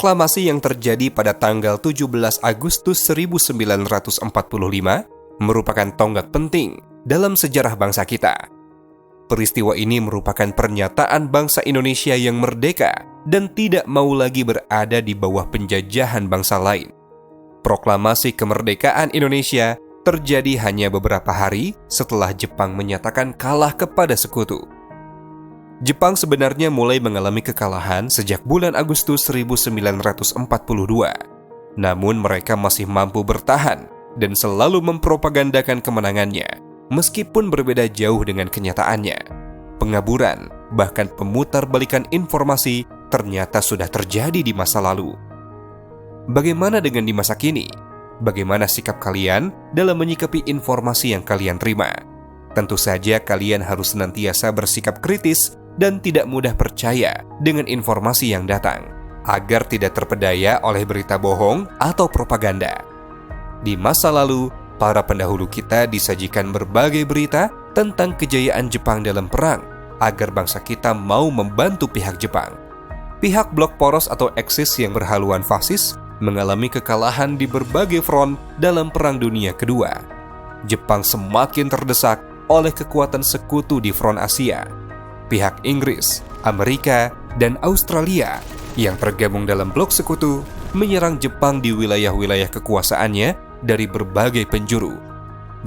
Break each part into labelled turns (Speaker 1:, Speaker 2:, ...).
Speaker 1: Proklamasi yang terjadi pada tanggal 17 Agustus 1945 merupakan tonggak penting dalam sejarah bangsa kita. Peristiwa ini merupakan pernyataan bangsa Indonesia yang merdeka dan tidak mau lagi berada di bawah penjajahan bangsa lain. Proklamasi kemerdekaan Indonesia terjadi hanya beberapa hari setelah Jepang menyatakan kalah kepada sekutu. Jepang sebenarnya mulai mengalami kekalahan sejak bulan Agustus 1942. Namun mereka masih mampu bertahan dan selalu mempropagandakan kemenangannya, meskipun berbeda jauh dengan kenyataannya. Pengaburan, bahkan pemutarbalikan informasi ternyata sudah terjadi di masa lalu. Bagaimana dengan di masa kini? Bagaimana sikap kalian dalam menyikapi informasi yang kalian terima? Tentu saja kalian harus senantiasa bersikap kritis dan tidak mudah percaya dengan informasi yang datang, agar tidak terpedaya oleh berita bohong atau propaganda. Di masa lalu, para pendahulu kita disajikan berbagai berita tentang kejayaan Jepang dalam perang, agar bangsa kita mau membantu pihak Jepang. Pihak blok poros atau Eksis yang berhaluan fasis mengalami kekalahan di berbagai front dalam Perang Dunia Kedua. Jepang semakin terdesak oleh kekuatan sekutu di front Asia. Pihak Inggris, Amerika, dan Australia yang tergabung dalam blok sekutu menyerang Jepang di wilayah-wilayah kekuasaannya dari berbagai penjuru.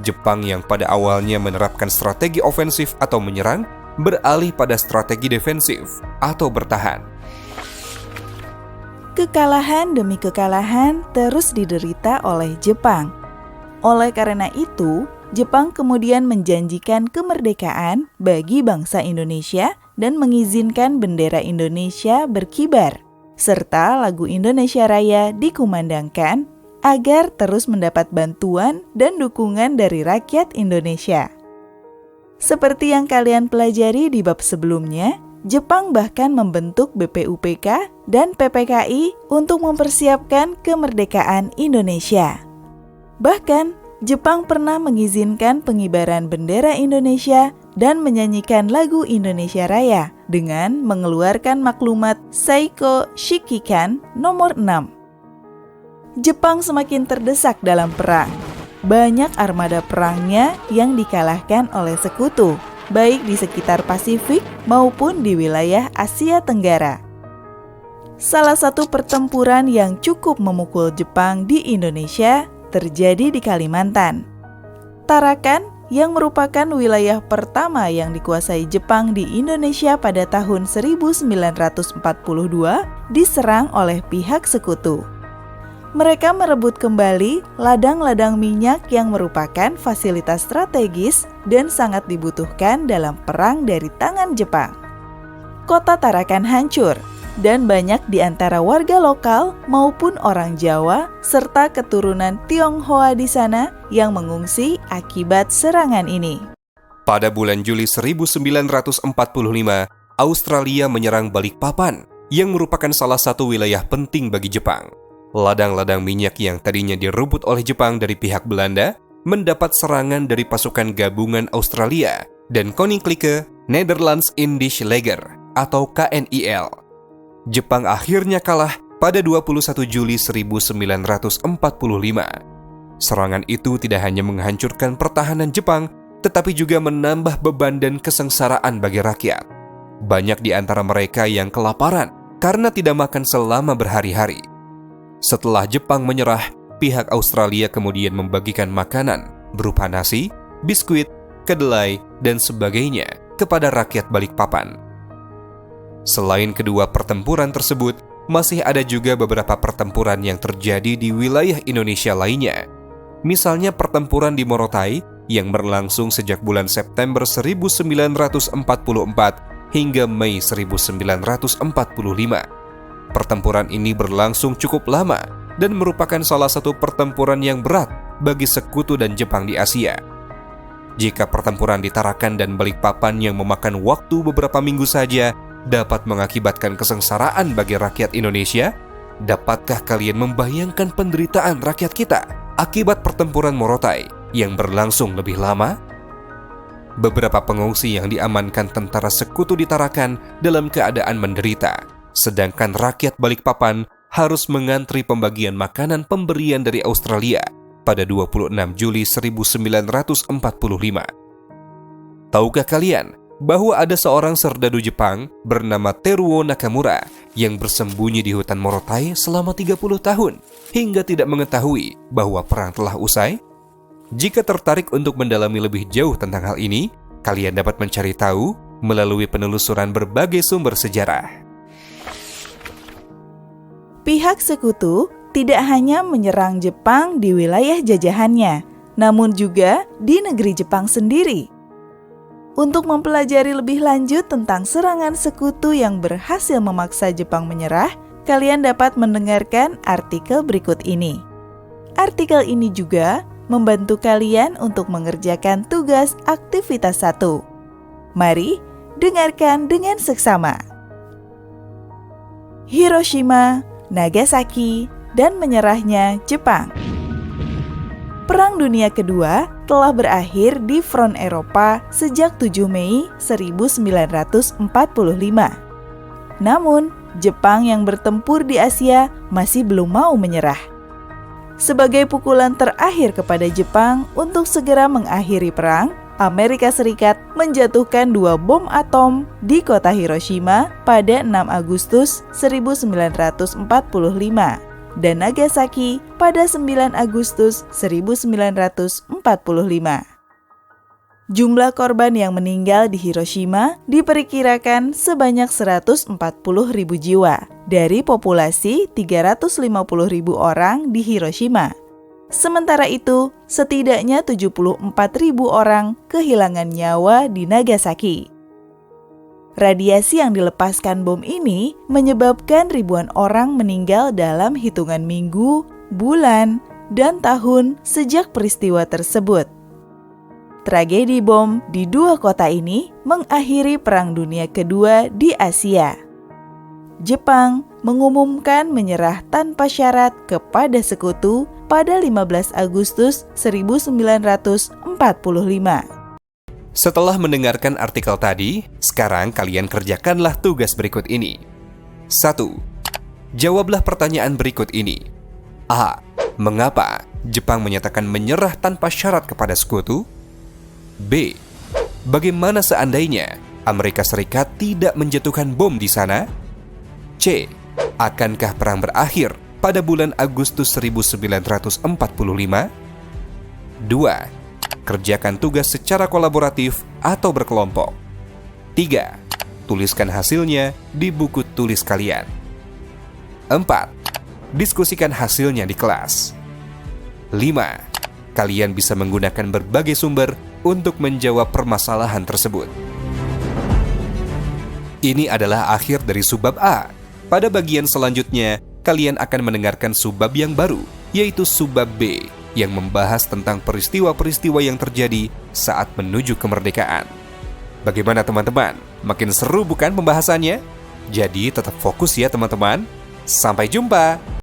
Speaker 1: Jepang yang pada awalnya menerapkan strategi ofensif atau menyerang, beralih pada strategi defensif atau bertahan.
Speaker 2: Kekalahan demi kekalahan terus diderita oleh Jepang. Oleh karena itu, Jepang kemudian menjanjikan kemerdekaan bagi bangsa Indonesia dan mengizinkan bendera Indonesia berkibar, serta lagu Indonesia Raya dikumandangkan agar terus mendapat bantuan dan dukungan dari rakyat Indonesia. Seperti yang kalian pelajari di bab sebelumnya, Jepang bahkan membentuk BPUPK dan PPKI untuk mempersiapkan kemerdekaan Indonesia. Bahkan, Jepang pernah mengizinkan pengibaran bendera Indonesia dan menyanyikan lagu Indonesia Raya dengan mengeluarkan maklumat Seiko Shikikan nomor 6. Jepang semakin terdesak dalam perang. Banyak armada perangnya yang dikalahkan oleh sekutu, baik di sekitar Pasifik maupun di wilayah Asia Tenggara. Salah satu pertempuran yang cukup memukul Jepang di Indonesia terjadi di Kalimantan. Tarakan, yang merupakan wilayah pertama yang dikuasai Jepang di Indonesia pada tahun 1942, diserang oleh pihak sekutu. Mereka merebut kembali ladang-ladang minyak yang merupakan fasilitas strategis dan sangat dibutuhkan dalam perang dari tangan Jepang. Kota Tarakan hancur, dan banyak di antara warga lokal maupun orang Jawa serta keturunan Tionghoa di sana yang mengungsi akibat serangan ini.
Speaker 1: Pada bulan Juli 1945, Australia menyerang Balikpapan, yang merupakan salah satu wilayah penting bagi Jepang. Ladang-ladang minyak yang tadinya direbut oleh Jepang dari pihak Belanda mendapat serangan dari pasukan gabungan Australia dan Koninklijke Nederlands Indische Leger atau KNIL. Jepang akhirnya kalah pada 21 Juli 1945. Serangan itu tidak hanya menghancurkan pertahanan Jepang, tetapi juga menambah beban dan kesengsaraan bagi rakyat. Banyak di antara mereka yang kelaparan karena tidak makan selama berhari-hari. Setelah Jepang menyerah, pihak Australia kemudian membagikan makanan berupa nasi, biskuit, kedelai, dan sebagainya kepada rakyat Balikpapan. Selain kedua pertempuran tersebut, masih ada juga beberapa pertempuran yang terjadi di wilayah Indonesia lainnya. Misalnya pertempuran di Morotai yang berlangsung sejak bulan September 1944 hingga Mei 1945. Pertempuran ini berlangsung cukup lama dan merupakan salah satu pertempuran yang berat bagi sekutu dan Jepang di Asia. Jika pertempuran di Tarakan dan Balikpapan yang memakan waktu beberapa minggu saja dapat mengakibatkan kesengsaraan bagi rakyat Indonesia, dapatkah kalian membayangkan penderitaan rakyat kita akibat pertempuran Morotai yang berlangsung lebih lama? Beberapa pengungsi yang diamankan tentara sekutu di Tarakan dalam keadaan menderita, sedangkan rakyat Balikpapan harus mengantri pembagian makanan pemberian dari Australia pada 26 Juli 1945. Tahukah kalian bahwa ada seorang serdadu Jepang bernama Teruo Nakamura yang bersembunyi di hutan Morotai selama 30 tahun hingga tidak mengetahui bahwa perang telah usai? Jika tertarik untuk mendalami lebih jauh tentang hal ini, kalian dapat mencari tahu melalui penelusuran berbagai sumber sejarah.
Speaker 2: Pihak sekutu tidak hanya menyerang Jepang di wilayah jajahannya, namun juga di negeri Jepang sendiri. Untuk mempelajari lebih lanjut tentang serangan sekutu yang berhasil memaksa Jepang menyerah, kalian dapat mendengarkan artikel berikut ini. Artikel ini juga membantu kalian untuk mengerjakan tugas aktivitas 1. Mari dengarkan dengan seksama. Hiroshima, Nagasaki, dan menyerahnya Jepang. Perang Dunia Kedua telah berakhir di front Eropa sejak 7 Mei 1945. Namun, Jepang yang bertempur di Asia masih belum mau menyerah. Sebagai pukulan terakhir kepada Jepang untuk segera mengakhiri perang, Amerika Serikat menjatuhkan 2 bom atom di kota Hiroshima pada 6 Agustus 1945 dan Nagasaki pada 9 Agustus 1945. Jumlah korban yang meninggal di Hiroshima diperkirakan sebanyak 140.000 jiwa dari populasi 350.000 orang di Hiroshima. Sementara itu, setidaknya 74.000 orang kehilangan nyawa di Nagasaki. Radiasi yang dilepaskan bom ini menyebabkan ribuan orang meninggal dalam hitungan minggu, bulan, dan tahun sejak peristiwa tersebut. Tragedi bom di 2 kota ini mengakhiri Perang Dunia Kedua di Asia. Jepang mengumumkan menyerah tanpa syarat kepada sekutu pada 15 Agustus 1945.
Speaker 1: Setelah mendengarkan artikel tadi, sekarang kalian kerjakanlah tugas berikut ini. 1. Jawablah pertanyaan berikut ini. A. Mengapa Jepang menyatakan menyerah tanpa syarat kepada sekutu? B. Bagaimana seandainya Amerika Serikat tidak menjatuhkan bom di sana? C. Akankah perang berakhir pada bulan Agustus 1945? 2. Kerjakan tugas secara kolaboratif atau berkelompok. 3. Tuliskan hasilnya di buku tulis kalian. 4. Diskusikan hasilnya di kelas. 5. Kalian bisa menggunakan berbagai sumber untuk menjawab permasalahan tersebut. Ini adalah akhir dari subbab A. Pada bagian selanjutnya, kalian akan mendengarkan subbab yang baru, yaitu subbab B, yang membahas tentang peristiwa-peristiwa yang terjadi saat menuju kemerdekaan. Bagaimana teman-teman? Makin seru bukan pembahasannya? Jadi tetap fokus ya teman-teman. Sampai jumpa!